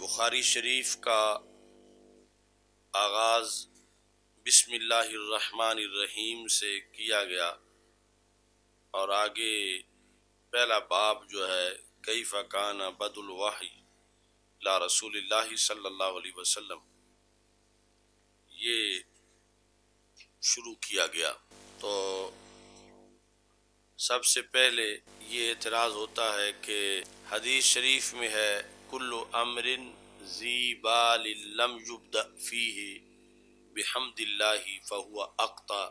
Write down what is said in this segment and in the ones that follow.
بخاری شریف کا آغاز بسم اللہ الرحمن الرحیم سے کیا گیا اور آگے پہلا باب جو ہے کیف کان بدء الوحی لا رسول اللہ صلی اللہ علیہ وسلم یہ شروع کیا گیا۔ تو سب سے پہلے یہ اعتراض ہوتا ہے کہ حدیث شریف میں ہے کل امر ذی بال لم یبدأ فیہ بحمد اللہ فہو اقطع،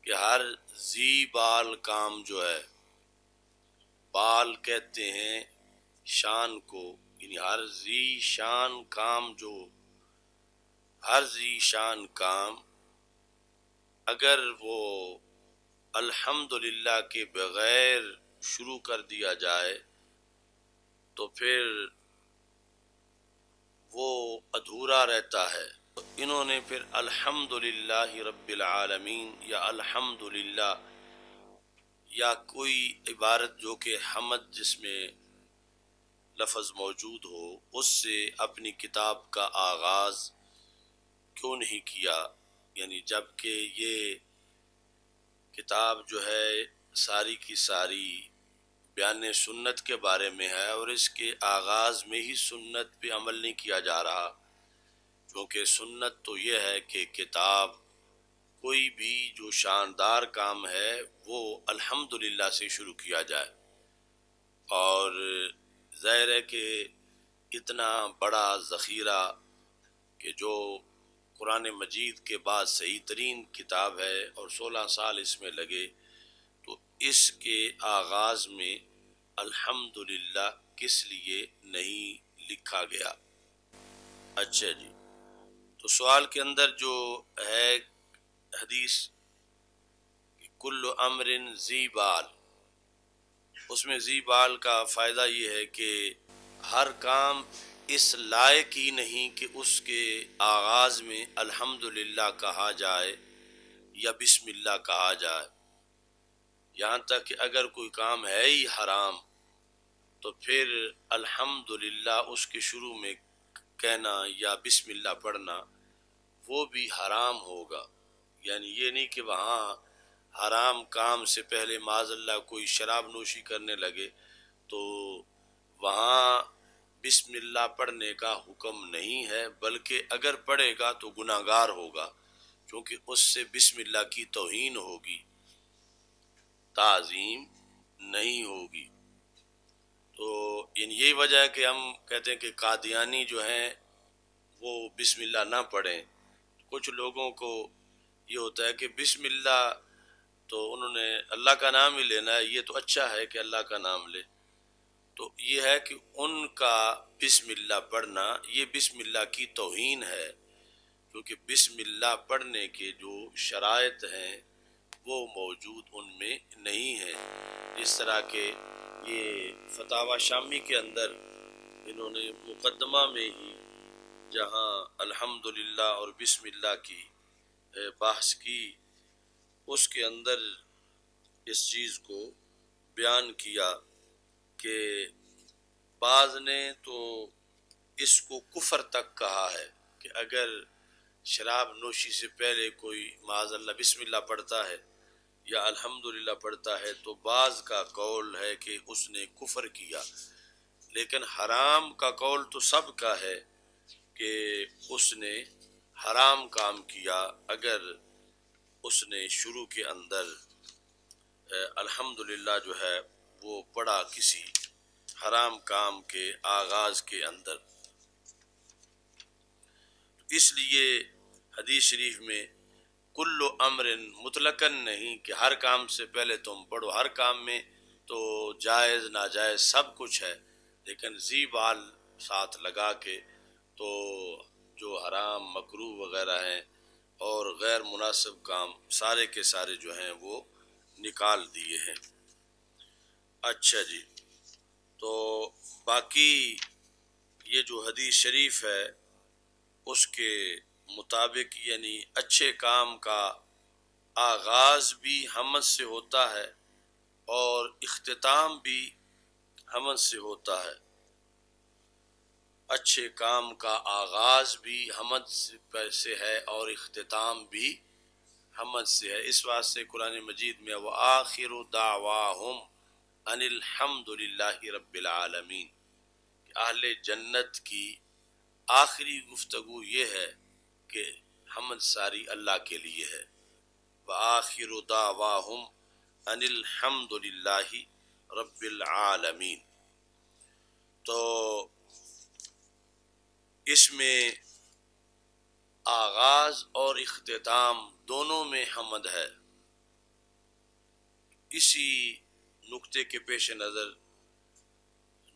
کہ ہر ذی بال کام جو ہے، بال کہتے ہیں شان کو، یعنی ہر ذی شان کام ہر ذی شان کام اگر وہ الحمدللہ کے بغیر شروع کر دیا جائے تو پھر وہ ادھورا رہتا ہے۔ انہوں نے پھر الحمدللہ رب العالمین یا الحمدللہ یا کوئی عبارت جو کہ حمد جس میں لفظ موجود ہو اس سے اپنی کتاب کا آغاز کیوں نہیں کیا، یعنی جب کہ یہ کتاب جو ہے ساری کی ساری بیان سنت کے بارے میں ہے اور اس کے آغاز میں ہی سنت پہ عمل نہیں کیا جا رہا، کیونکہ سنت تو یہ ہے کہ کتاب کوئی بھی جو شاندار کام ہے وہ الحمدللہ سے شروع کیا جائے، اور ظاہر ہے کہ اتنا بڑا ذخیرہ کہ جو قرآن مجید کے بعد صحیح ترین کتاب ہے اور 16 سال اس میں لگے، تو اس کے آغاز میں الحمدللہ کس لیے نہیں لکھا گیا؟ اچھا جی، تو سوال کے اندر جو ہے حدیث کل امر ذی بال، اس میں ذی بال کا فائدہ یہ ہے کہ ہر کام اس لائق ہی نہیں کہ اس کے آغاز میں الحمدللہ کہا جائے یا بسم اللہ کہا جائے، یہاں تک کہ اگر کوئی کام ہے ہی حرام تو پھر الحمدللہ اس کے شروع میں کہنا یا بسم اللہ پڑھنا وہ بھی حرام ہوگا۔ یعنی یہ نہیں کہ وہاں حرام کام سے پہلے معاذ اللہ کوئی شراب نوشی کرنے لگے تو وہاں بسم اللہ پڑھنے کا حکم نہیں ہے، بلکہ اگر پڑھے گا تو گناہگار ہوگا، کیونکہ اس سے بسم اللہ کی توہین ہوگی، تعظیم نہیں ہوگی۔ تو یہی وجہ ہے کہ ہم کہتے ہیں کہ قادیانی جو ہیں وہ بسم اللہ نہ پڑھیں۔ کچھ لوگوں کو یہ ہوتا ہے کہ بسم اللہ تو انہوں نے اللہ کا نام ہی لینا ہے، یہ تو اچھا ہے کہ اللہ کا نام لے، تو یہ ہے کہ ان کا بسم اللہ پڑھنا یہ بسم اللہ کی توہین ہے، کیونکہ بسم اللہ پڑھنے کے جو شرائط ہیں وہ موجود ان میں نہیں ہیں۔ اس طرح کہ یہ فتاوی شامی کے اندر انہوں نے مقدمہ میں ہی جہاں الحمدللہ اور بسم اللہ کی بحث کی، اس کے اندر اس چیز کو بیان کیا کہ بعض نے تو اس کو کفر تک کہا ہے کہ اگر شراب نوشی سے پہلے کوئی معاذ اللہ بسم اللہ پڑھتا ہے یا الحمدللہ پڑھتا ہے تو بعض کا قول ہے کہ اس نے کفر کیا، لیکن حرام کا قول تو سب کا ہے کہ اس نے حرام کام کیا اگر اس نے شروع کے اندر الحمدللہ جو ہے وہ پڑھا کسی حرام کام کے آغاز کے اندر۔ اس لیے حدیث شریف میں کل امر مطلقاً نہیں کہ ہر کام سے پہلے تم پڑھو، ہر کام میں تو جائز ناجائز سب کچھ ہے، لیکن ذی بال ساتھ لگا کے تو جو حرام مکروہ وغیرہ ہیں اور غیر مناسب کام سارے کے سارے جو ہیں وہ نکال دیے ہیں۔ اچھا جی، تو باقی یہ جو حدیث شریف ہے اس کے مطابق یعنی اچھے کام کا آغاز بھی حمد سے ہوتا ہے اور اختتام بھی حمد سے ہوتا ہے۔ اچھے کام کا آغاز بھی حمد سے ہے اور اختتام بھی حمد سے ہے۔ اس واسطے قرآن مجید میں وآخر دعواہم ان الحمد للہ رب العالمین، کہ اہل جنت کی آخری گفتگو یہ ہے کہ حمد ساری اللہ کے لیے ہے۔ وآخر دعواہم ان الحمد للہ رب العالمین۔ تو اس میں آغاز اور اختتام دونوں میں حمد ہے۔ اسی نقطے کے پیش نظر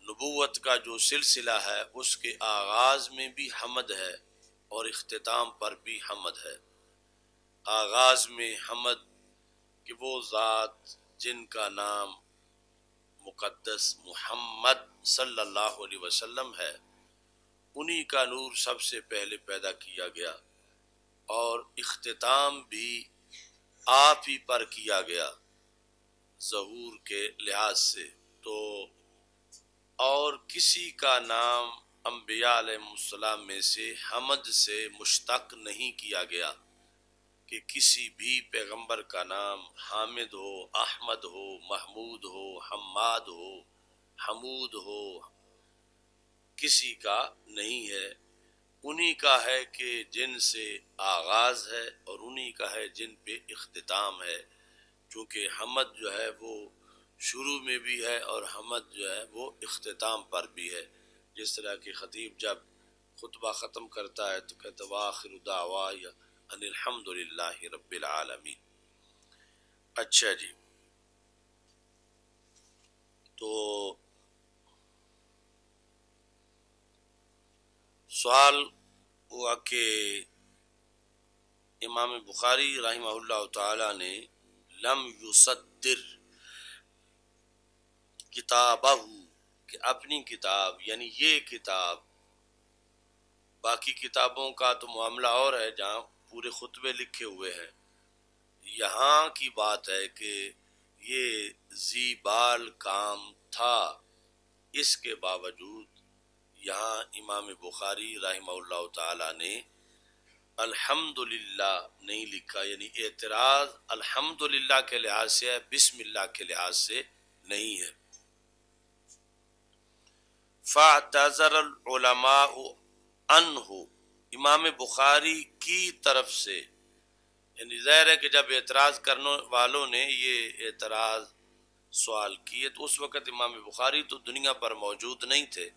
نبوت کا جو سلسلہ ہے اس کے آغاز میں بھی حمد ہے اور اختتام پر بھی حمد ہے۔ آغاز میں حمد کہ وہ ذات جن کا نام مقدس محمد صلی اللہ علیہ وسلم ہے، انہی کا نور سب سے پہلے پیدا کیا گیا اور اختتام بھی آپ ہی پر کیا گیا ظہور کے لحاظ سے۔ تو اور کسی کا نام انبیاء علیہ السلام میں سے حمد سے مشتق نہیں کیا گیا کہ کسی بھی پیغمبر کا نام حامد ہو، احمد ہو، محمود ہو، حماد ہو، حمود ہو، کسی کا نہیں ہے۔ انہی کا ہے کہ جن سے آغاز ہے اور انہی کا ہے جن پہ اختتام ہے، چونکہ حمد جو ہے وہ شروع میں بھی ہے اور حمد جو ہے وہ اختتام پر بھی ہے۔ جس طرح کہ خطیب جب خطبہ ختم کرتا ہے تو کہتا ہے وآخر دعوایا ان الحمد للہ رب العالمین۔ اچھا جی، تو سوال ہوا کہ امام بخاری رحمہ اللہ تعالی نے لم یصدر کتابہ، کہ اپنی کتاب یعنی یہ کتاب، باقی کتابوں کا تو معاملہ اور ہے جہاں پورے خطبے لکھے ہوئے ہیں، یہاں کی بات ہے کہ یہ ذی بال کام تھا، اس کے باوجود یہاں امام بخاری رحمہ اللہ تعالی نے الحمدللہ نہیں لکھا، یعنی اعتراض الحمدللہ کے لحاظ سے ہے، بسم اللہ کے لحاظ سے نہیں ہے۔ فاعتذر العلماء عنہ، امام بخاری کی طرف سے، یعنی ظاہر ہے کہ جب اعتراض کرنے والوں نے یہ اعتراض سوال کیے تو اس وقت امام بخاری تو دنیا پر موجود نہیں تھے،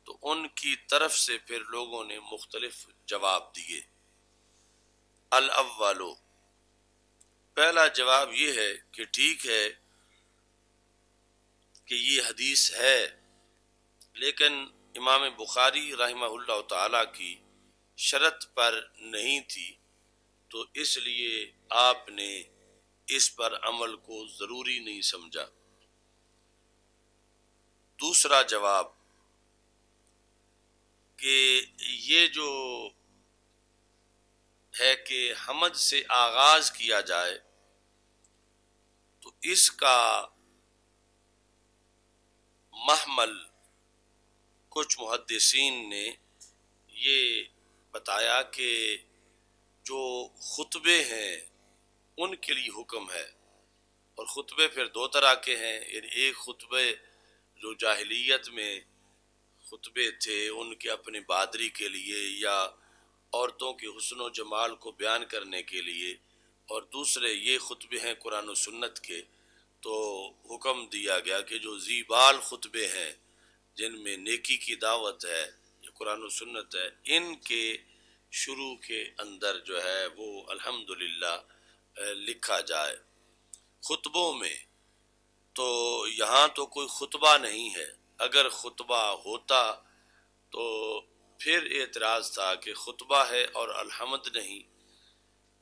تو ان کی طرف سے پھر لوگوں نے مختلف جواب دیے۔ الاول، پہلا جواب یہ ہے کہ ٹھیک ہے کہ یہ حدیث ہے، لیکن امام بخاری رحمہ اللہ تعالی کی شرط پر نہیں تھی، تو اس لیے آپ نے اس پر عمل کو ضروری نہیں سمجھا۔ دوسرا جواب کہ یہ جو ہے کہ حمد سے آغاز کیا جائے تو اس کا محمل کچھ محدثین نے یہ بتایا کہ جو خطبے ہیں ان کے لیے حکم ہے، اور خطبے پھر دو طرح کے ہیں، یعنی ایک خطبے جو جاہلیت میں خطبے تھے ان کے اپنے بہادری کے لیے یا عورتوں کے حسن و جمال کو بیان کرنے کے لیے، اور دوسرے یہ خطبے ہیں قرآن و سنت کے۔ تو حکم دیا گیا کہ جو ذی بال خطبے ہیں جن میں نیکی کی دعوت ہے، جو قرآن و سنت ہے، ان کے شروع کے اندر جو ہے وہ الحمدللہ لکھا جائے۔ خطبوں میں تو یہاں تو کوئی خطبہ نہیں ہے، اگر خطبہ ہوتا تو پھر اعتراض تھا کہ خطبہ ہے اور الحمد نہیں،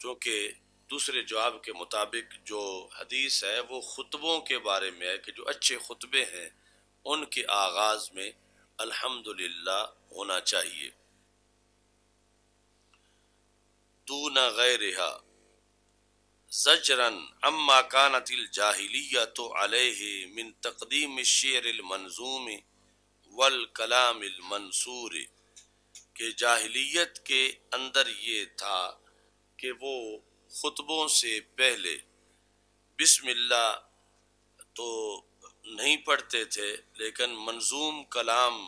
چونکہ دوسرے جواب کے مطابق جو حدیث ہے وہ خطبوں کے بارے میں ہے کہ جو اچھے خطبے ہیں ان کے آغاز میں الحمدللہ ہونا چاہیے۔ دون غیرہا زجرا اما كانت الجاہلیت علیہ من تقدیم الشعر المنظوم والکلام المنثور کہ جاہلیت کے اندر یہ تھا کہ وہ خطبوں سے پہلے بسم اللہ تو نہیں پڑھتے تھے، لیکن منظوم کلام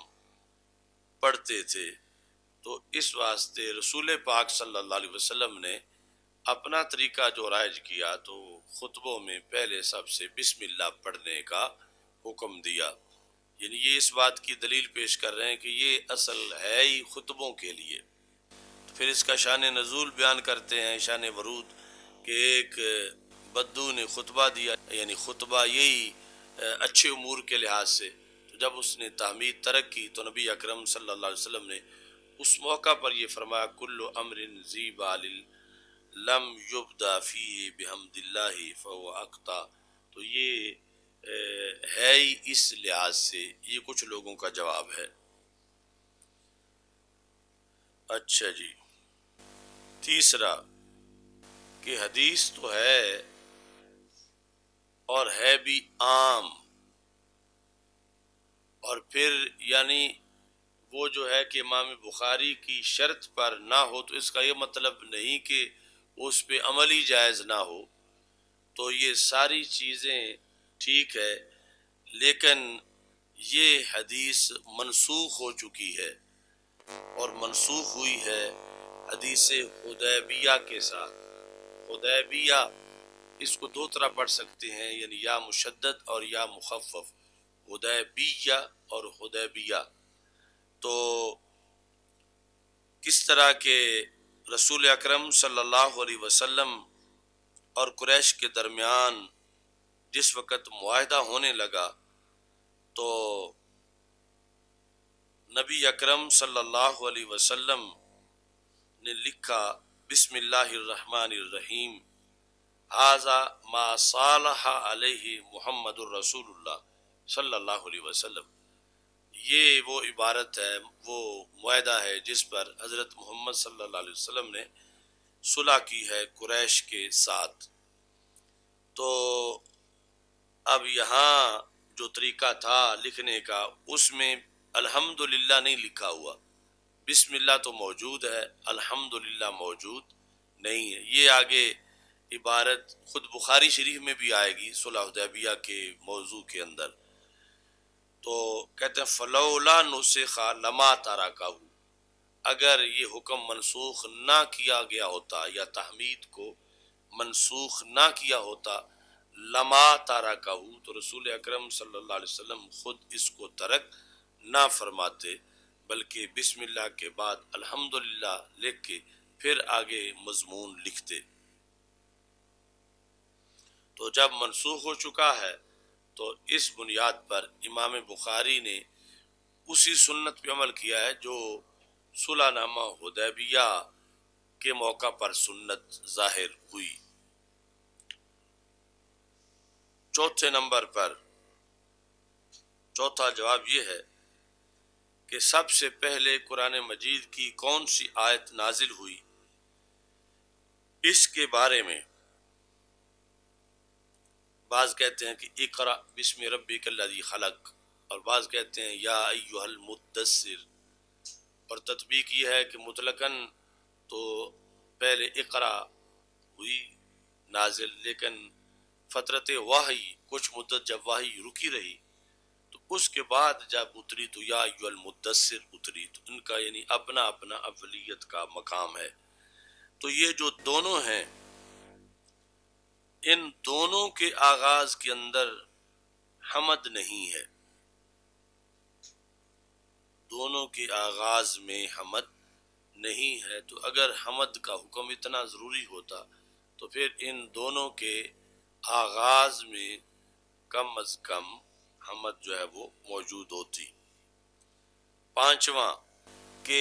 پڑھتے تھے۔ تو اس واسطے رسول پاک صلی اللہ علیہ وسلم نے اپنا طریقہ جو رائج کیا تو خطبوں میں پہلے سب سے بسم اللہ پڑھنے کا حکم دیا۔ یعنی یہ اس بات کی دلیل پیش کر رہے ہیں کہ یہ اصل ہے ہی خطبوں کے لیے۔ پھر اس کا شان نزول بیان کرتے ہیں، شان ورود، کہ ایک بدو نے خطبہ دیا، یعنی خطبہ یہی اچھے امور کے لحاظ سے، تو جب اس نے تحمید ترک کی تو نبی اکرم صلی اللہ علیہ وسلم نے اس موقع پر یہ فرمایا کل امر ذی بال لم یبدا فیہ بحمد اللہ فهو اقطع۔ تو یہ ہے ہی اس لحاظ سے، یہ کچھ لوگوں کا جواب ہے۔ اچھا جی، تیسرا کہ حدیث تو ہے اور ہے بھی عام، اور پھر یعنی وہ جو ہے کہ امام بخاری کی شرط پر نہ ہو تو اس کا یہ مطلب نہیں کہ اس پہ عمل ہی جائز نہ ہو۔ تو یہ ساری چیزیں ٹھیک ہے، لیکن یہ حدیث منسوخ ہو چکی ہے، اور منسوخ ہوئی ہے حدیث حدیبیہ کے ساتھ۔ حدیبیہ اس کو دو طرح پڑھ سکتے ہیں، یعنی یا مشدد اور یا مخفف، حدیبیہ اور حدیبیہ۔ تو کس طرح کہ رسول اکرم صلی اللہ علیہ وسلم اور قریش کے درمیان جس وقت معاہدہ ہونے لگا تو نبی اکرم صلی اللہ علیہ وسلم نے لکھا بسم اللہ الرحمن الرحیم ھذا ما صالح علیہ محمد الرسول اللہ صلی اللہ علیہ وسلم۔ یہ وہ عبارت ہے، وہ معاہدہ ہے جس پر حضرت محمد صلی اللہ علیہ وسلم نے صلح کی ہے قریش کے ساتھ۔ تو اب یہاں جو طریقہ تھا لکھنے کا اس میں الحمدللہ نہیں لکھا ہوا، بسم اللہ تو موجود ہے، الحمدللہ موجود نہیں ہے۔ یہ آگے عبارت خود بخاری شریف میں بھی آئے گی صلح حدیبیہ کے موضوع کے اندر۔ تو کہتے ہیں فلولا نسخ لما ترکہ، اگر یہ حکم منسوخ نہ کیا گیا ہوتا یا تحمید کو منسوخ نہ کیا ہوتا، لما ترکہ، تو رسول اکرم صلی اللہ علیہ وسلم خود اس کو ترک نہ فرماتے، بلکہ بسم اللہ کے بعد الحمدللہ لکھ کے پھر آگے مضمون لکھتے۔ تو جب منسوخ ہو چکا ہے تو اس بنیاد پر امام بخاری نے اسی سنت پہ عمل کیا ہے جو صلح نامہ حدیبیہ کے موقع پر سنت ظاہر ہوئی۔ چوتھے نمبر پر چوتھا جواب یہ ہے کہ سب سے پہلے قرآن مجید کی کون سی آیت نازل ہوئی، اس کے بارے میں بعض کہتے ہیں کہ اقرأ بسم ربک الذی خلق، اور بعض کہتے ہیں یا ایھا المدثر، اور تطبیق یہ ہے کہ مطلقاً تو پہلے اقرأ ہوئی نازل، لیکن فترت وحی کچھ مدت جب وحی رکی رہی تو اس کے بعد جب اتری تو یا ایھا المدثر اتری، تو ان کا یعنی اپنا اپنا اولیت کا مقام ہے۔ تو یہ جو دونوں ہیں، ان دونوں کے آغاز کے اندر حمد نہیں ہے، دونوں کے آغاز میں حمد نہیں ہے۔ تو اگر حمد کا حکم اتنا ضروری ہوتا تو پھر ان دونوں کے آغاز میں کم از کم حمد جو ہے وہ موجود ہوتی۔ پانچواں کہ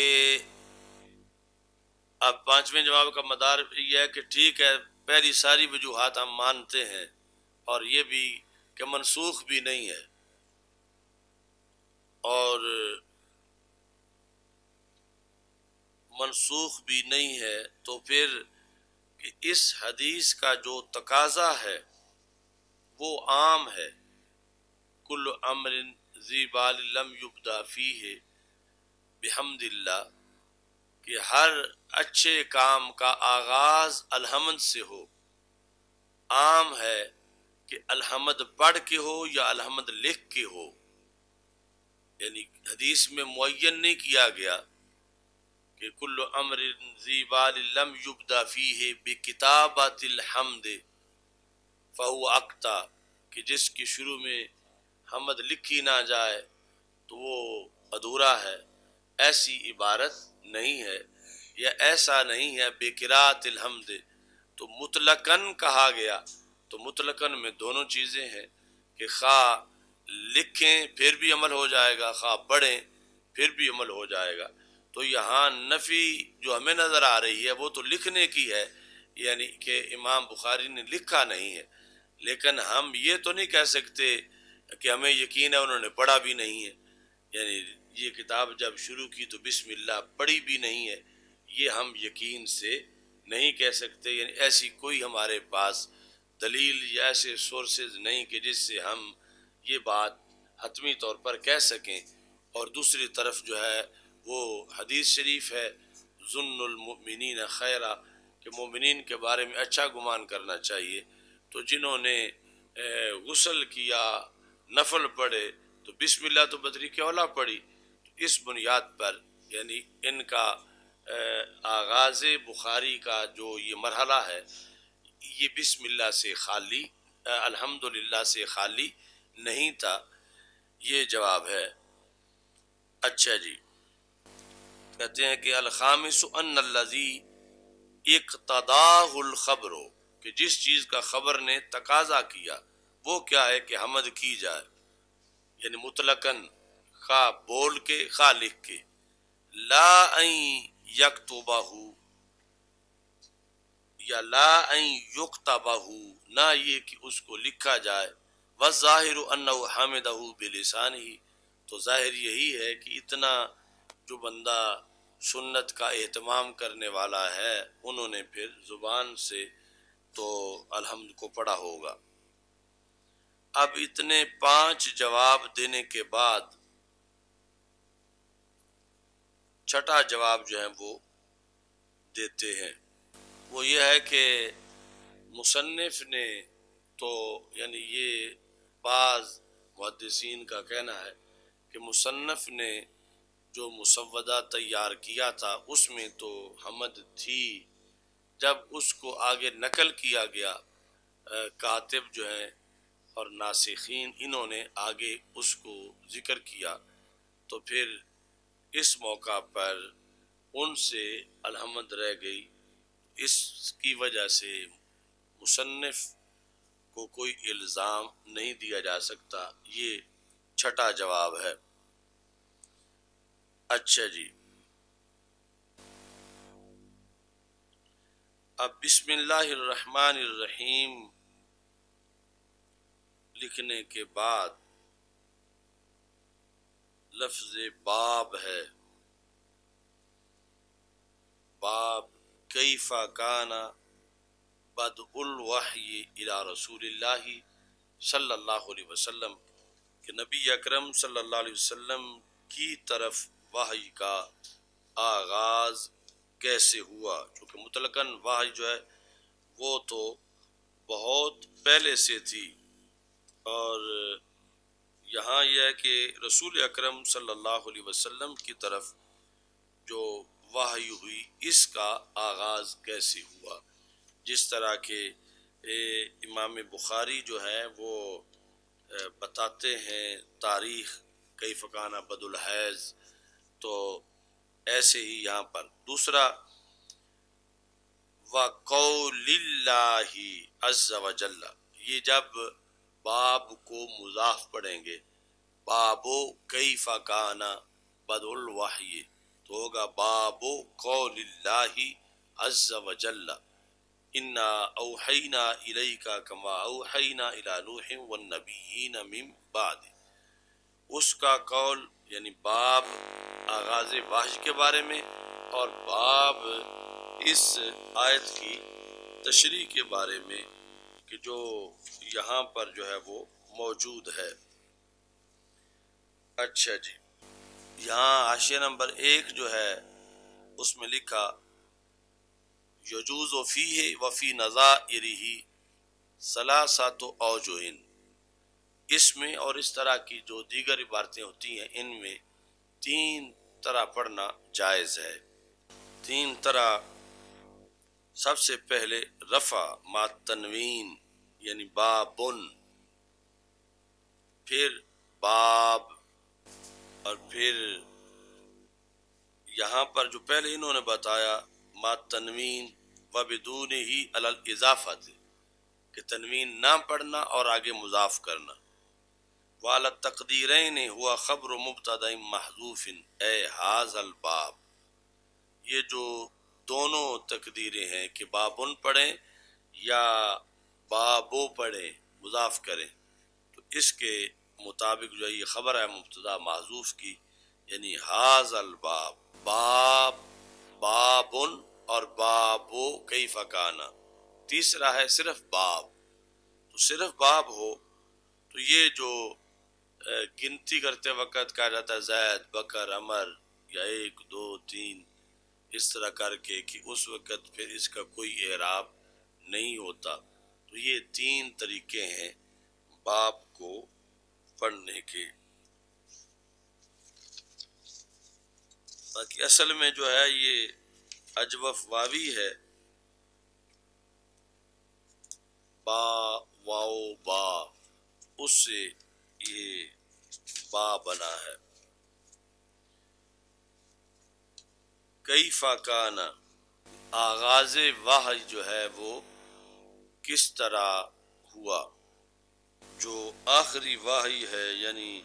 اب پانچویں جواب کا مدار یہ ہے کہ ٹھیک ہے پہلی ساری وجوہات ہم مانتے ہیں، اور یہ بھی کہ منسوخ بھی نہیں ہے، اور منسوخ بھی نہیں ہے تو پھر کہ اس حدیث کا جو تقاضا ہے وہ عام ہے، کل امر ذی بال لم یبدا فیہ بحمد اللہ، کہ ہر اچھے کام کا آغاز الحمد سے ہو۔ عام ہے کہ الحمد پڑھ کے ہو یا الحمد لکھ کے ہو، یعنی حدیث میں معین نہیں کیا گیا کہ کل امر ذی بال لم یبدا فیہ بکتابۃ الحمد فہو اقطع، کہ جس کی شروع میں حمد لکھی نہ جائے تو وہ ادھورا ہے۔ ایسی عبارت نہیں ہے یا ایسا نہیں ہے بقراءۃ الحمد، تو مطلقاً کہا گیا، تو مطلقاً میں دونوں چیزیں ہیں کہ خواہ لکھیں پھر بھی عمل ہو جائے گا، خواہ پڑھیں پھر بھی عمل ہو جائے گا۔ تو یہاں نفی جو ہمیں نظر آ رہی ہے وہ تو لکھنے کی ہے، یعنی کہ امام بخاری نے لکھا نہیں ہے، لیکن ہم یہ تو نہیں کہہ سکتے کہ ہمیں یقین ہے انہوں نے پڑھا بھی نہیں ہے، یعنی یہ کتاب جب شروع کی تو بسم اللہ پڑھی بھی نہیں ہے، یہ ہم یقین سے نہیں کہہ سکتے، یعنی ایسی کوئی ہمارے پاس دلیل یا ایسے سورسز نہیں کہ جس سے ہم یہ بات حتمی طور پر کہہ سکیں۔ اور دوسری طرف جو ہے وہ حدیث شریف ہے ظن المؤمنین خیرا، کہ مومنین کے بارے میں اچھا گمان کرنا چاہیے۔ تو جنہوں نے غسل کیا، نفل پڑھے، تو بسم اللہ تو بطریق اولا پڑھی، اس بنیاد پر یعنی ان کا آغاز بخاری کا جو یہ مرحلہ ہے یہ بسم اللہ سے خالی، الحمدللہ سے خالی نہیں تھا، یہ جواب ہے۔ اچھا جی، کہتے ہیں کہ الخامس ان الذی اقتضاہ الخبر، کہ جس چیز کا خبر نے تقاضا کیا وہ کیا ہے کہ حمد کی جائے، یعنی مطلقاً خواہ بول کے خواہ لکھ کے، لا ان یکتبہ یا لا ان یکتبہ، نہ یہ کہ اس کو لکھا جائے، والظاہر انہ حمدہ بلسانہ، تو ظاہر یہی ہے کہ اتنا جو بندہ سنت کا اہتمام کرنے والا ہے انہوں نے پھر زبان سے تو الحمد کو پڑھا ہوگا۔ اب اتنے 5 جواب دینے کے بعد چھٹا جواب جو ہے وہ دیتے ہیں، وہ یہ ہے کہ مصنف نے تو یعنی یہ بعض محدثین کا کہنا ہے کہ مصنف نے جو مسودہ تیار کیا تھا اس میں تو حمد تھی، جب اس کو آگے نقل کیا گیا کاتب جو ہیں اور ناسخین انہوں نے آگے اس کو ذکر کیا، تو پھر اس موقع پر ان سے الحمد رہ گئی، اس کی وجہ سے مصنف کو کوئی الزام نہیں دیا جا سکتا، یہ چھٹا جواب ہے۔ اچھا جی، اب بسم اللہ الرحمن الرحیم لکھنے کے بعد لفظ باب ہے، باب کیف کان بدء الوحی الی رسول اللہ صلی اللہ علیہ وسلم، کہ نبی اکرم صلی اللہ علیہ وسلم کی طرف وحی کا آغاز کیسے ہوا، کیونکہ مطلقاً وحی جو ہے وہ تو بہت پہلے سے تھی، اور یہاں یہ ہے کہ رسول اکرم صلی اللہ علیہ وسلم کی طرف جو وحی ہوئی اس کا آغاز کیسے ہوا، جس طرح کہ امام بخاری جو ہے وہ بتاتے ہیں تاریخ کیف کان بدء الحیض، تو ایسے ہی یہاں پر دوسرا وَقَوْلِ اللَّهِ عَزَّ وَجَلَّ، یہ جب باب کو مضاف پڑھیں گے، بابو کیف کان بدء الوحی، تو ہوگا باب قول اللہ عز وجل انا اوحینا الیک کما اوحینا الی نوح والنبیین من بعد، اس کا قول یعنی باب آغاز وحی کے بارے میں، اور باب اس آیت کی تشریح کے بارے میں کہ جو یہاں پر جو ہے وہ موجود ہے۔ اچھا جی، یہاں حاشیہ نمبر 1 جو ہے اس میں لکھا یجوز فیہ وفی نظائرہ ثلاثۃ اوجہ، اس میں اور اس طرح کی جو دیگر عبارتیں ہوتی ہیں ان میں تین طرح پڑھنا جائز ہے۔ تین طرح، سب سے پہلے رفع ما تنوین یعنی بابن، پھر باب، اور پھر یہاں پر جو پہلے انہوں نے بتایا ما تنوین و بدون ہی علی الاضافت، کہ تنوین نہ پڑھنا اور آگے مضاف کرنا، وعلی التقدیرین ہوا خبر مبتدا محذوف اے ھذا الباب، یہ جو دونوں تقدیریں ہیں کہ بابن پڑھیں یا بابو پڑھیں مضاف کریں، تو اس کے مطابق جو ہے یہ خبر ہے مبتدا محذوف کی، یعنی ھذا الباب، باب، بابن اور بابو کیف کان۔ تیسرا ہے صرف باب، تو صرف باب ہو تو یہ جو گنتی کرتے وقت کہا جاتا ہے زید، بکر، عمر، یا 1 2 3 اس طرح کر کے، کہ اس وقت پھر اس کا کوئی اعراب نہیں ہوتا۔ تو یہ تین طریقے ہیں باب کو پڑھنے کے۔ باقی اصل میں جو ہے یہ اجوف واوی ہے، با واو با، اس سے یہ با بنا ہے۔ کیف کان، آغاز وحی جو ہے وہ کس طرح ہوا، جو آخری وحی ہے یعنی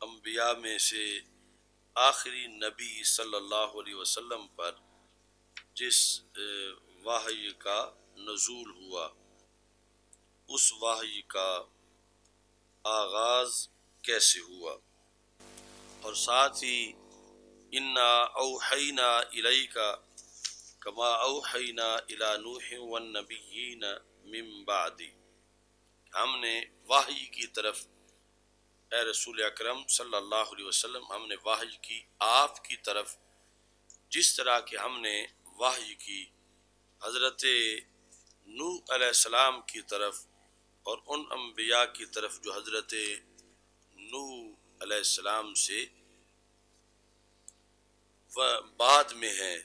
انبیاء میں سے آخری نبی صلی اللہ علیہ وسلم پر جس وحی کا نزول ہوا، اس وحی کا آغاز کیسے ہوا، اور ساتھ ہی انا اوحینا الیک کما اوحینا الی نوح والنبیین من بعد، ہم نے وحی کی طرف، اے رسول اکرم صلی اللہ علیہ وسلم، ہم نے وحی کی آپ کی طرف جس طرح کہ ہم نے وحی کی حضرت نوح علیہ السلام کی طرف اور ان انبیاء کی طرف جو حضرت نوح علیہ السلام سے بعد میں ہیں،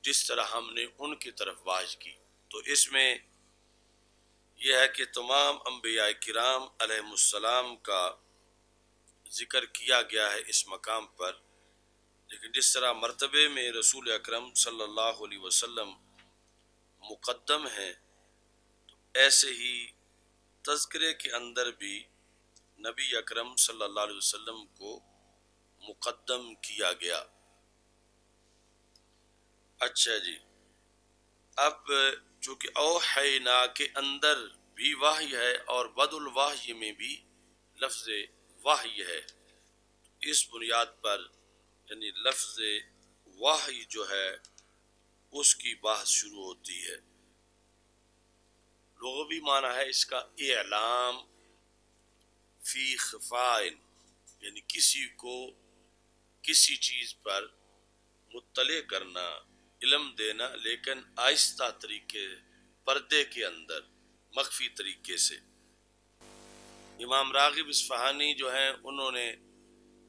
جس طرح ہم نے ان کی طرف وحی کی۔ تو اس میں یہ ہے کہ تمام انبیاء کرام علیہ السلام کا ذکر کیا گیا ہے اس مقام پر، لیکن جس طرح مرتبے میں رسول اکرم صلی اللہ علیہ وسلم مقدم ہیں، تو ایسے ہی تذکرے کے اندر بھی نبی اکرم صلی اللہ علیہ وسلم کو مقدم کیا گیا۔ اچھا جی، اب چونکہ اوحینا کے اندر بھی وحی ہے اور بدء الوحی میں بھی لفظ وحی ہے، اس بنیاد پر یعنی لفظ وحی جو ہے اس کی بحث شروع ہوتی ہے۔ لغوی معنی ہے اس کا اعلام فی خفائن، یعنی کسی کو کسی چیز پر مطلع کرنا، علم دینا، لیکن آہستہ طریقے، پردے کے اندر، مخفی طریقے سے۔ امام راغب اصفہانی جو ہیں انہوں نے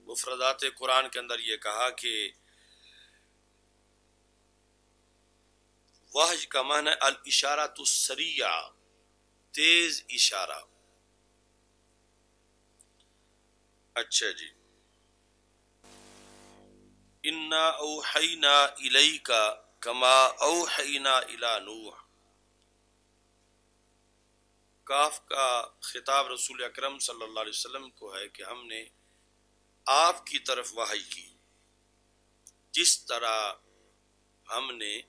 مفردات قرآن کے اندر یہ کہا کہ وحی کا معنی الاشارۃ السریعہ، تیز اشارہ۔ اچھا جی، انا اوحینا الیک کما اوحینا الی نوح، کاف کا خطاب رسول اکرم صلی اللہ علیہ وسلم کو ہے کہ ہم نے آپ کی طرف وحی کی، جس طرح ہم نے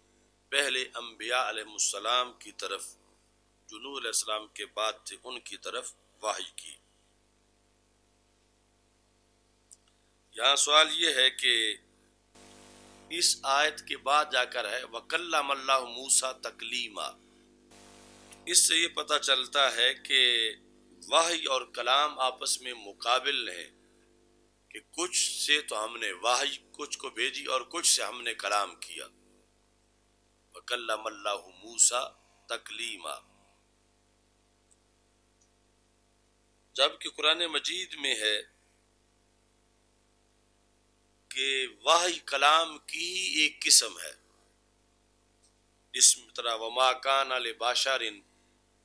پہلے انبیاء علیہ السلام کی طرف جو نوح علیہ السلام کے بعد تھے ان کی طرف وحی کی۔ یہاں سوال یہ ہے کہ اس آیت کے بعد جا کر ہے وَكَلَّمَ اللَّهُ مُوسَىٰ تَكْلِيمًا، اس سے یہ پتہ چلتا ہے کہ وحی اور کلام آپس میں مقابل ہیں، کہ کچھ سے تو ہم نے وحی کچھ کو بھیجی اور کچھ سے ہم نے کلام کیا. وَكَلَّمَ اللَّهُ مُوسَى تَكْلِيمًا. جبکہ قرآن مجید میں ہے کہ وحی کلام کی ہی ایک قسم ہے. اس طرح وَمَا كَانَ لِبَشَرٍ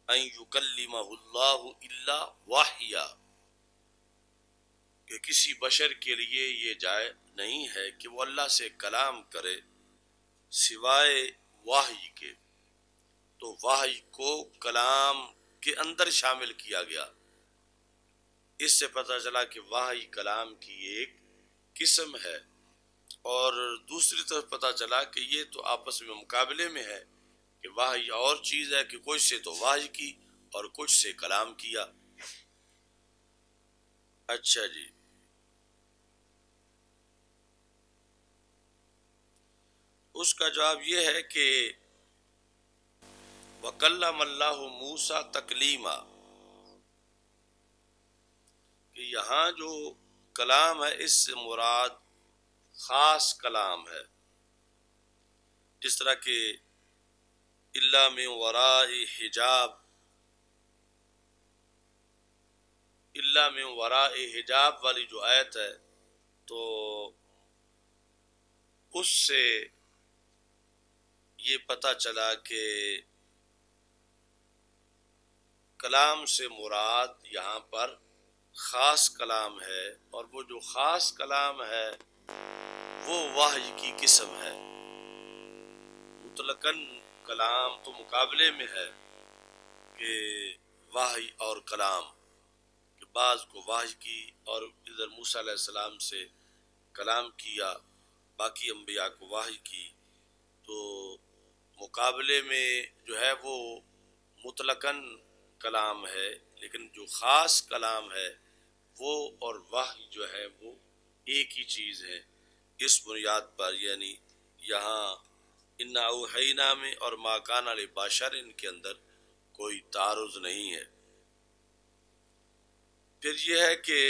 أَن يُكَلِّمَهُ اللَّهُ إِلَّا وَحْيًا، کہ کسی بشر کے لیے یہ جائز نہیں ہے کہ وہ اللہ سے کلام کرے سوائے وحی کے. تو وحی کو کلام کے اندر شامل کیا گیا. اس سے پتہ چلا کہ وحی کلام کی ایک قسم ہے. اور دوسری طرف پتہ چلا کہ یہ تو آپس میں مقابلے میں ہے کہ وحی اور چیز ہے کہ کچھ سے تو وحی کی اور کچھ سے کلام کیا. اچھا جی، اس کا جواب یہ ہے کہ وَكَلَّمَ اللَّهُ مُوسَى تَكْلِيمًا، کہ یہاں جو کلام ہے اس سے مراد خاص کلام ہے. جس طرح کہ الا من وراء حجاب، الا من وراء حجاب والی جو آیت ہے تو اس سے یہ پتہ چلا کہ کلام سے مراد یہاں پر خاص کلام ہے، اور وہ جو خاص کلام ہے وہ وحی کی قسم ہے. مطلقاً کلام تو مقابلے میں ہے کہ وحی اور کلام، کہ بعض کو وحی کی اور ادھر موسیٰ علیہ السلام سے کلام کیا، باقی انبیاء کو وحی کی. تو مقابلے میں جو ہے وہ مطلقاً کلام ہے، لیکن جو خاص کلام ہے وہ اور وحی جو ہے وہ ایک ہی چیز ہے. اس بنیاد پر یعنی یہاں انا اوحینا میں اور ما کان لبشر کے اندر کوئی تعارض نہیں ہے. پھر یہ ہے کہ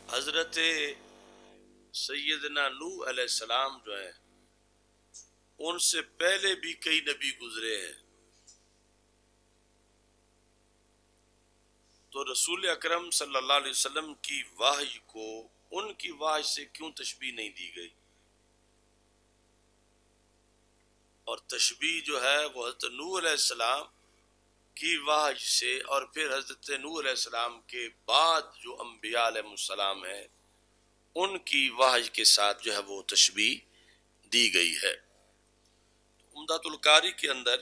حضرت سیدنا نوح علیہ السلام جو ہیں ان سے پہلے بھی کئی نبی گزرے ہیں. تو رسول اکرم صلی اللہ علیہ وسلم کی وحی کو ان کی وحی سے کیوں تشبیہ نہیں دی گئی؟ اور تشبیہ جو ہے وہ حضرت نوح علیہ السلام کی وحی سے اور پھر حضرت نوح علیہ السلام کے بعد جو انبیاء علیہ السلام ہیں ان کی وحی کے ساتھ جو ہے وہ تشبیہ دی گئی ہے. عمدۃ القاری کے اندر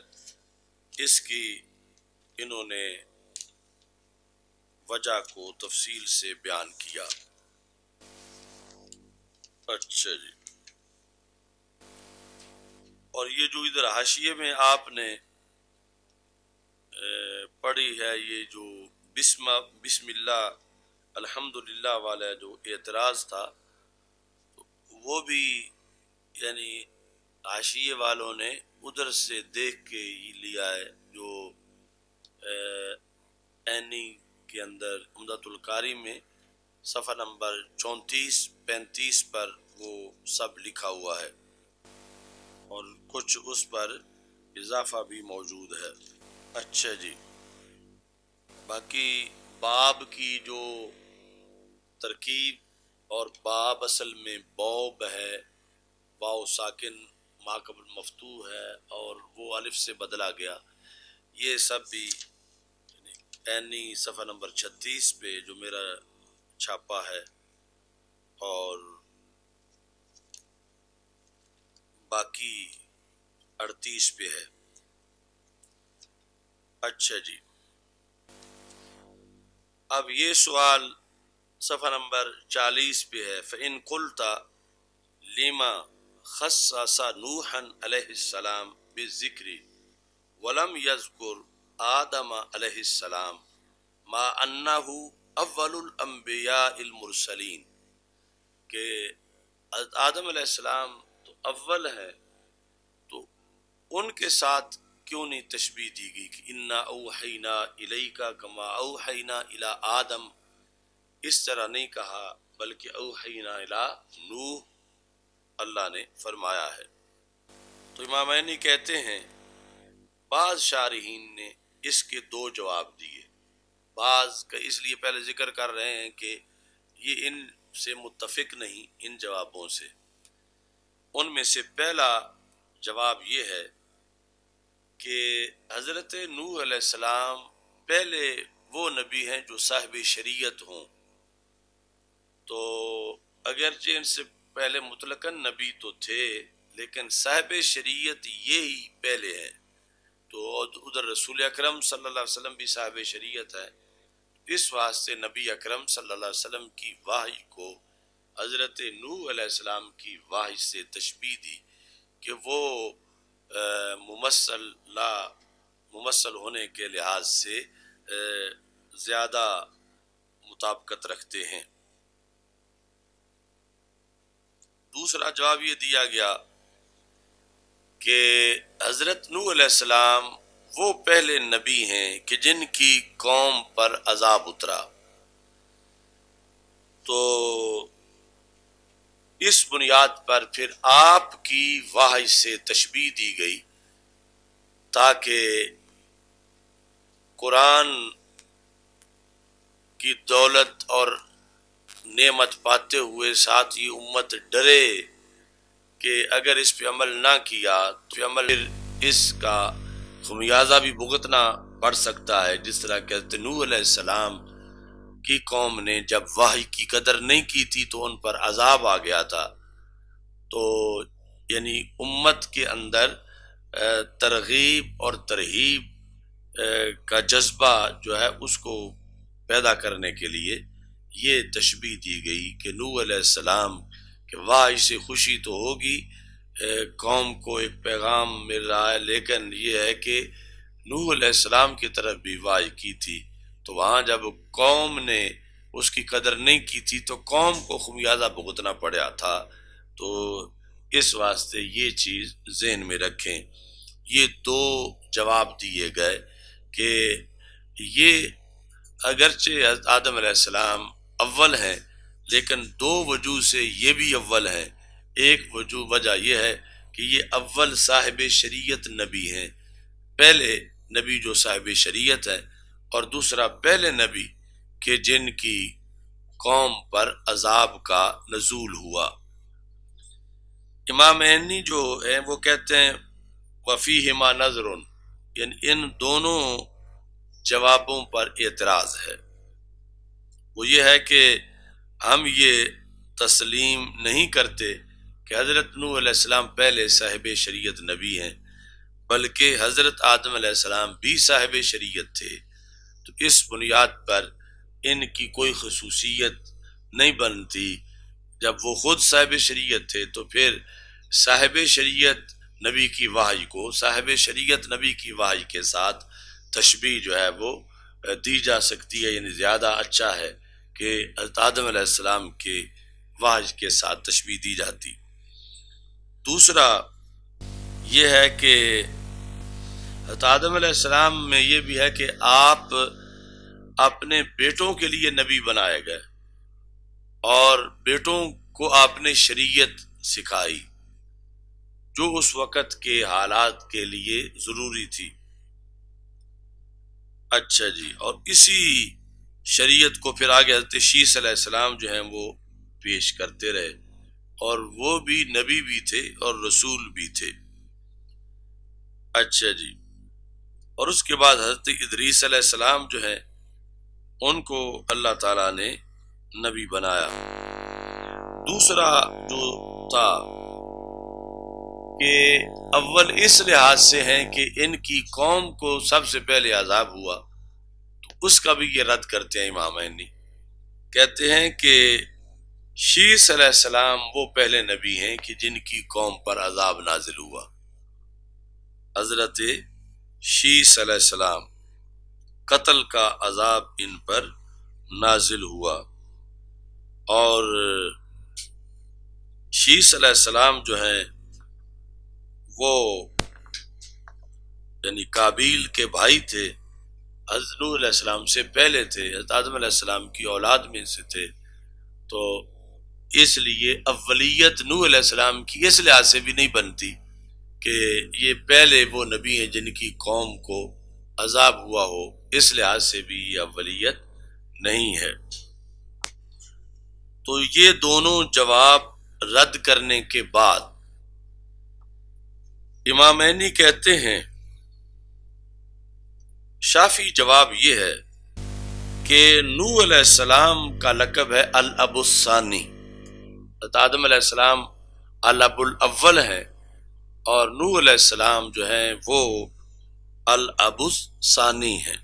اس کی انہوں نے وجہ کو تفصیل سے بیان کیا. اچھا جی، اور یہ جو ادھر حاشیے میں آپ نے پڑھی ہے یہ جو بسم اللہ الحمدللہ والا جو اعتراض تھا وہ بھی یعنی حاشیے والوں نے ادھر سے دیکھ کے ہی لیا ہے. جو عینی کے اندر عمدۃ القاری میں صفحہ نمبر 34-35 پر وہ سب لکھا ہوا ہے اور کچھ اس پر اضافہ بھی موجود ہے. اچھا جی، باقی باب کی جو ترکیب اور باب اصل میں بوب ہے، واو ساکن ما قبل مفتوح ہے اور وہ الف سے بدلا گیا، یہ سب بھی عینی صفحہ نمبر 36 پہ جو میرا چھاپا ہے اور باقی 38 پہ ہے. اچھا جی، اب یہ سوال صفحہ نمبر 40 پہ ہے. فَإِن قُلْتَ لِمَا خَصَّصَ نُوحًا علیہ السلام بالذکر وَلَمْ يَذْكُرْ آدم علیہ السلام ما انہ اول الانبیاء المرسلین، کہ آدم علیہ السلام تو اول ہے تو ان کے ساتھ کیوں نہیں تشبیہ دی گئی کہ انا اوحینا الیک کما اوحینا الی آدم، اس طرح نہیں کہا بلکہ اوحینا الی نوح اللہ نے فرمایا ہے۔ تو امامین کہتے ہیں بعض شارحین نے اس کے دو جواب دیے، بعض کا اس لیے پہلے ذکر کر رہے ہیں کہ یہ ان سے متفق نہیں ان جوابوں سے۔ ان میں سے پہلا جواب یہ ہے کہ حضرت نوح علیہ السلام پہلے وہ نبی ہیں جو صاحب شریعت ہوں، تو اگرچہ ان سے پہلے مطلقاً نبی تو تھے لیکن صاحب شریعت یہی پہلے ہیں۔ تو ادھر رسول اکرم صلی اللہ علیہ وسلم بھی صاحب شریعت ہے، اس واسطے نبی اکرم صلی اللہ علیہ وسلم کی وحی کو حضرت نوح علیہ السلام کی وحی سے تشبیہ دی کہ وہ ممثل ہونے کے لحاظ سے زیادہ مطابقت رکھتے ہیں۔ دوسرا جواب یہ دیا گیا کہ حضرت نوح علیہ السلام وہ پہلے نبی ہیں کہ جن کی قوم پر عذاب اترا، تو اس بنیاد پر پھر آپ کی وحی سے تشبیہ دی گئی تاکہ قرآن کی دولت اور نعمت پاتے ہوئے ساتھ یہ امت ڈرے کہ اگر اس پہ عمل نہ کیا تو پھر اس کا خمیازہ بھی بھگتنا پڑ سکتا ہے، جس طرح کہ حضرت نوح علیہ السلام کی قوم نے جب وحی کی قدر نہیں کی تھی تو ان پر عذاب آ گیا تھا۔ تو یعنی امت کے اندر ترغیب اور ترہیب کا جذبہ جو ہے اس کو پیدا کرنے کے لیے یہ تشبیہ دی گئی کہ نوح علیہ السلام کہ وحی سے خوشی تو ہوگی، قوم کو ایک پیغام مل رہا ہے، لیکن یہ ہے کہ نوح علیہ السلام کی طرف بھی وحی کی تھی، تو وہاں جب قوم نے اس کی قدر نہیں کی تھی تو قوم کو خمیازہ بھگتنا پڑا تھا۔ تو اس واسطے یہ چیز ذہن میں رکھیں۔ یہ دو جواب دیے گئے کہ یہ اگرچہ حضرت آدم علیہ السلام اول ہیں لیکن دو وجوہ سے یہ بھی اول ہیں۔ ایک وجہ یہ ہے کہ یہ اول صاحب شریعت نبی ہیں، پہلے نبی جو صاحب شریعت ہے، اور دوسرا پہلے نبی کہ جن کی قوم پر عذاب کا نزول ہوا۔ امام عینی جو ہیں وہ کہتے ہیں وفیہما نظر، یعنی ان دونوں جوابوں پر اعتراض ہے۔ وہ یہ ہے کہ ہم یہ تسلیم نہیں کرتے کہ حضرت نوح علیہ السلام پہلے صاحب شریعت نبی ہیں، بلکہ حضرت آدم علیہ السلام بھی صاحب شریعت تھے، تو اس بنیاد پر ان کی کوئی خصوصیت نہیں بنتی۔ جب وہ خود صاحب شریعت تھے تو پھر صاحب شریعت نبی کی وحی کو صاحب شریعت نبی کی وحی کے ساتھ تشبیہ جو ہے وہ دی جا سکتی ہے، یعنی زیادہ اچھا ہے کہ حضرت آدم علیہ السلام کے وحی کے ساتھ تشبیہ دی جاتی۔ دوسرا یہ ہے کہ حضرت آدم علیہ السلام میں یہ بھی ہے کہ آپ اپنے بیٹوں کے لیے نبی بنائے گئے اور بیٹوں کو آپ نے شریعت سکھائی جو اس وقت کے حالات کے لیے ضروری تھی۔ اچھا جی، اور اسی شریعت کو پھر آگے حضرت شیس علیہ السلام جو ہیں وہ پیش کرتے رہے، اور وہ بھی نبی بھی تھے اور رسول بھی تھے۔ اچھا جی، اور اس کے بعد حضرت ادریس علیہ السلام جو ہیں ان کو اللہ تعالیٰ نے نبی بنایا۔ دوسرا جو تھا کہ اول اس لحاظ سے ہیں کہ ان کی قوم کو سب سے پہلے عذاب ہوا، تو اس کا بھی یہ رد کرتے ہیں امام عینی، کہتے ہیں کہ شیس علیہ السلام وہ پہلے نبی ہیں کہ جن کی قوم پر عذاب نازل ہوا۔ حضرت شیس علیہ السلام قتل کا عذاب ان پر نازل ہوا، اور شیس علیہ السلام جو ہیں وہ یعنی قابیل کے بھائی تھے، حضرت نوح علیہ السلام سے پہلے تھے، حضرت آدم علیہ السلام کی اولاد میں سے تھے، تو اس لیے اولیت نوح علیہ السلام کی اس لحاظ سے بھی نہیں بنتی کہ یہ پہلے وہ نبی ہیں جن کی قوم کو عذاب ہوا ہو، اس لحاظ سے بھی یہ اولیت نہیں ہے۔ تو یہ دونوں جواب رد کرنے کے بعد امامینی کہتے ہیں، شافی جواب یہ ہے کہ نوح علیہ السلام کا لقب ہے الاب الثانی، حضرت آدم علیہ السلام الاب الاول ہیں اور نوح علیہ السلام جو ہیں وہ الاب الثانی ہیں،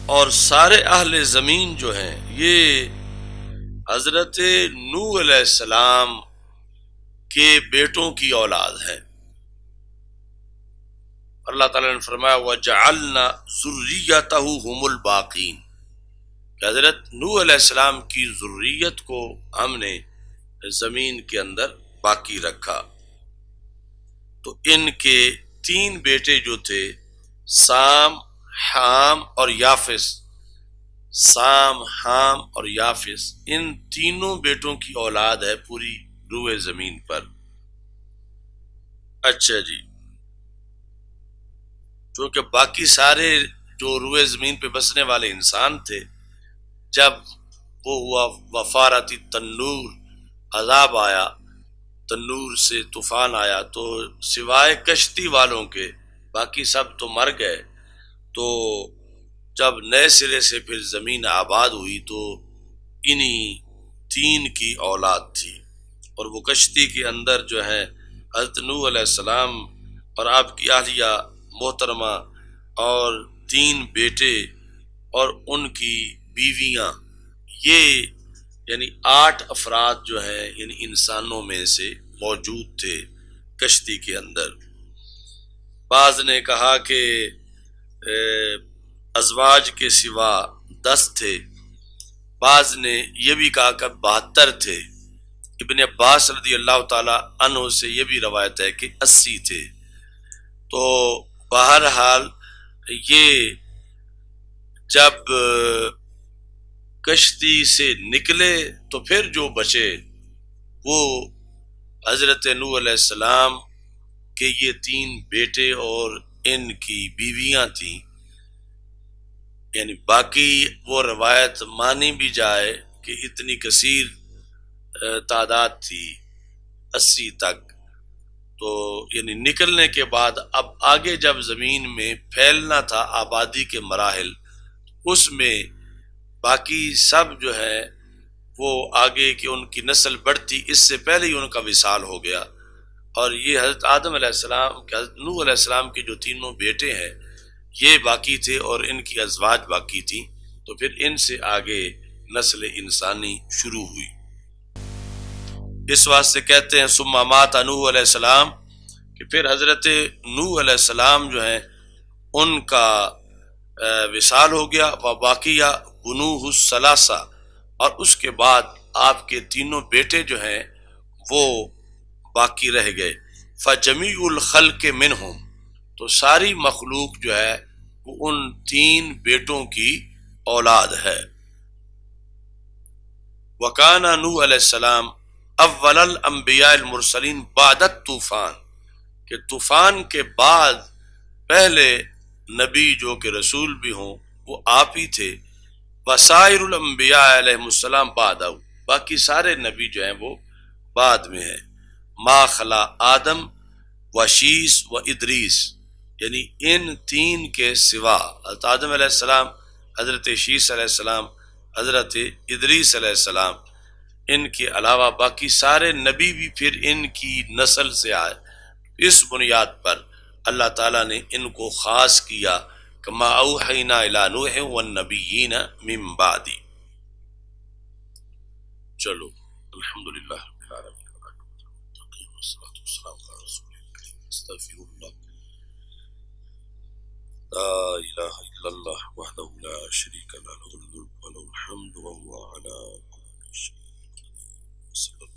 اور سارے اہل زمین جو ہیں یہ حضرت نوح علیہ السلام کے بیٹوں کی اولاد ہیں۔ اللہ تعالیٰ نے فرمایا وَجَعَلْنَا ذُرِّيَّتَهُ هُمُ الْبَاقِينَ، کہ حضرت نوح علیہ السلام کی ذریت کو ہم نے زمین کے اندر باقی رکھا۔ تو ان کے 3 بیٹے جو تھے، سام، حام اور یافس، سام، حام اور یافس، ان تینوں بیٹوں کی اولاد ہے پوری روئے زمین پر۔ اچھا جی، چونکہ باقی سارے جو روئے زمین پہ بسنے والے انسان تھے، جب وہ ہوا وفارتی تنور، عذاب آیا، تنور سے طوفان آیا، تو سوائے کشتی والوں کے باقی سب تو مر گئے۔ تو جب نئے سرے سے پھر زمین آباد ہوئی تو انہی 3 کی اولاد تھی، اور وہ کشتی کے اندر جو ہے حضرت نوح علیہ السلام اور آپ کی اہلیہ محترمہ اور 3 بیٹے اور ان کی بیویاں، یہ یعنی 8 افراد جو ہیں ان انسانوں میں سے موجود تھے کشتی کے اندر۔ بعض نے کہا کہ ازواج کے سوا 10 تھے، بعض نے یہ بھی کہا کہ 72 تھے۔ ابن عباس رضی اللہ تعالی عنہ سے یہ بھی روایت ہے کہ 80 تھے۔ تو بہرحال یہ جب کشتی سے نکلے تو پھر جو بچے وہ حضرت نوح علیہ السلام کے یہ 3 بیٹے اور ان کی بیویاں تھیں۔ یعنی باقی وہ روایت مانی بھی جائے کہ اتنی کثیر تعداد تھی 80 تک، تو یعنی نکلنے کے بعد اب آگے جب زمین میں پھیلنا تھا آبادی کے مراحل، اس میں باقی سب جو ہے وہ آگے کہ ان کی نسل بڑھتی، اس سے پہلے ہی ان کا وصال ہو گیا۔ اور یہ حضرت آدم علیہ السلام، حضرت نوح علیہ السلام کے جو 3 بیٹے ہیں یہ باقی تھے اور ان کی ازواج باقی تھیں، تو پھر ان سے آگے نسل انسانی شروع ہوئی۔ اس واسطے کہتے ہیں ثم مات نوح علیہ السلام، کہ پھر حضرت نوح علیہ السلام جو ہیں ان کا وصال ہو گیا، وباقیہ بنوہ الثلاثہ، اور اس کے بعد آپ کے 3 بیٹے جو ہیں وہ باقی رہ گئے۔ فجمیع الخلق منہم، تو ساری مخلوق جو ہے وہ ان 3 بیٹوں کی اولاد ہے۔ وکان نوح علیہ السلام اول الانبیاء المرسلین بعد الطوفان، کہ طوفان کے بعد پہلے نبی جو کہ رسول بھی ہوں وہ آپ ہی تھے۔ وسائر الانبیاء علیہ السلام بعد، باقی سارے نبی جو ہیں وہ بعد میں ہیں۔ ما خلا آدم و شیس و ادریس، یعنی ان 3 کے سوا حضرت آدم علیہ السلام، حضرت شیس علیہ السلام، حضرت ادریس علیہ السلام، ان کے علاوہ باقی سارے نبی بھی پھر ان کی نسل سے آئے۔ اس بنیاد پر اللہ تعالیٰ نے ان کو خاص کیا، کما اوحینا الی نوح والنبیین من بعدی۔ چلو الحمدللہ رب العالمین، والصلاة والسلام علی رسول اللہ، استغفر اللہ، لا الہ الا اللہ وحدہ لا شریک له، له الملک وله الحمد وهو علی کل شیء قدیر۔